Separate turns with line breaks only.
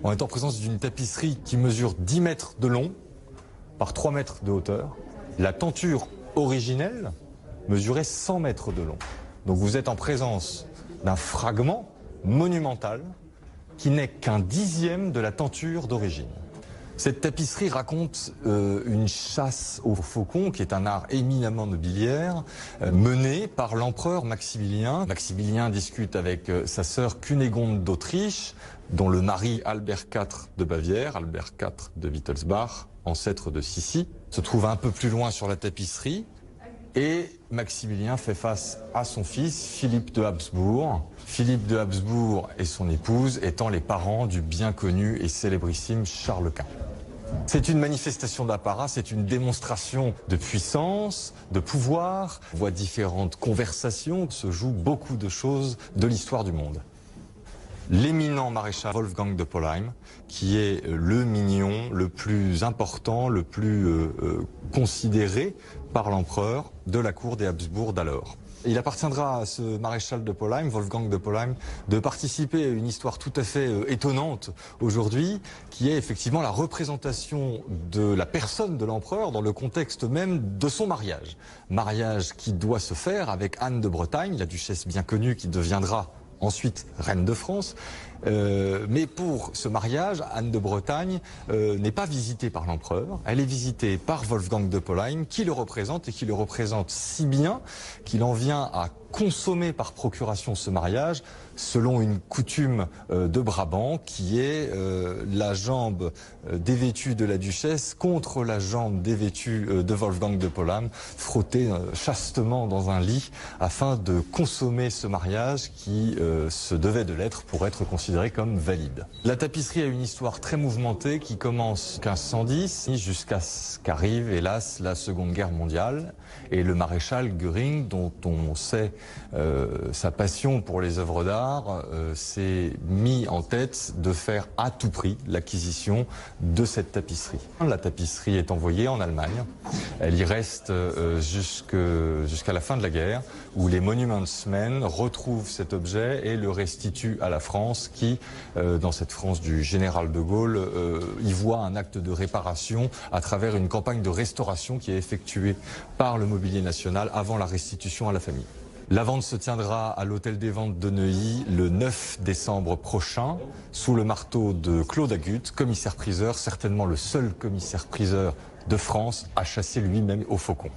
On est en présence d'une tapisserie qui mesure 10 mètres de long par 3 mètres de hauteur. La tenture originelle mesurait 100 mètres de long. Donc vous êtes en présence d'un fragment monumental qui n'est qu'un dixième de la tenture d'origine. Cette tapisserie raconte une chasse aux faucons, qui est un art éminemment nobiliaire, mené par l'empereur Maximilien. Maximilien discute avec sa sœur Cunégonde d'Autriche, dont le mari Albert IV de Bavière, Albert IV de Wittelsbach, ancêtre de Sissi, se trouve un peu plus loin sur la tapisserie. Et Maximilien fait face à son fils, Philippe de Habsbourg. Philippe de Habsbourg et son épouse étant les parents du bien connu et célébrissime Charles Quint. C'est une manifestation d'apparat, c'est une démonstration de puissance, de pouvoir. On voit différentes conversations, se jouent beaucoup de choses de l'histoire du monde. L'éminent maréchal Wolfgang de Polheim, qui est le mignon le plus important, le plus considéré par l'empereur de la cour des Habsbourg d'alors. Il appartiendra à ce maréchal de Polheim, Wolfgang de Polheim, de participer à une histoire tout à fait étonnante aujourd'hui, qui est effectivement la représentation de la personne de l'empereur dans le contexte même de son mariage. Mariage qui doit se faire avec Anne de Bretagne, la duchesse bien connue qui deviendra ensuite reine de France. Mais pour ce mariage, Anne de Bretagne n'est pas visitée par l'empereur, elle est visitée par Wolfgang de Polheim qui le représente et qui le représente si bien qu'il en vient à consommer par procuration ce mariage selon une coutume de Brabant qui est la jambe dévêtue de la duchesse contre la jambe dévêtue de Wolfgang de Polheim, frottée chastement dans un lit afin de consommer ce mariage qui se devait de l'être pour être considéré comme valide. La tapisserie a une histoire très mouvementée qui commence en 1510 jusqu'à ce qu'arrive hélas la Seconde Guerre mondiale et le maréchal Göring, dont on sait sa passion pour les œuvres d'art, s'est mis en tête de faire à tout prix l'acquisition de cette tapisserie. La tapisserie est envoyée en Allemagne. Elle y reste jusqu'à la fin de la guerre, où les Monuments Men retrouvent cet objet et le restituent à la France, qui, dans cette France du général de Gaulle, y voit un acte de réparation à travers une campagne de restauration qui est effectuée par le Mobilier National avant la restitution à la famille. La vente se tiendra à l'Hôtel des Ventes de Neuilly le 9 décembre prochain, sous le marteau de Claude Agut, commissaire-priseur, certainement le seul commissaire-priseur de France à chasser lui-même au faucon.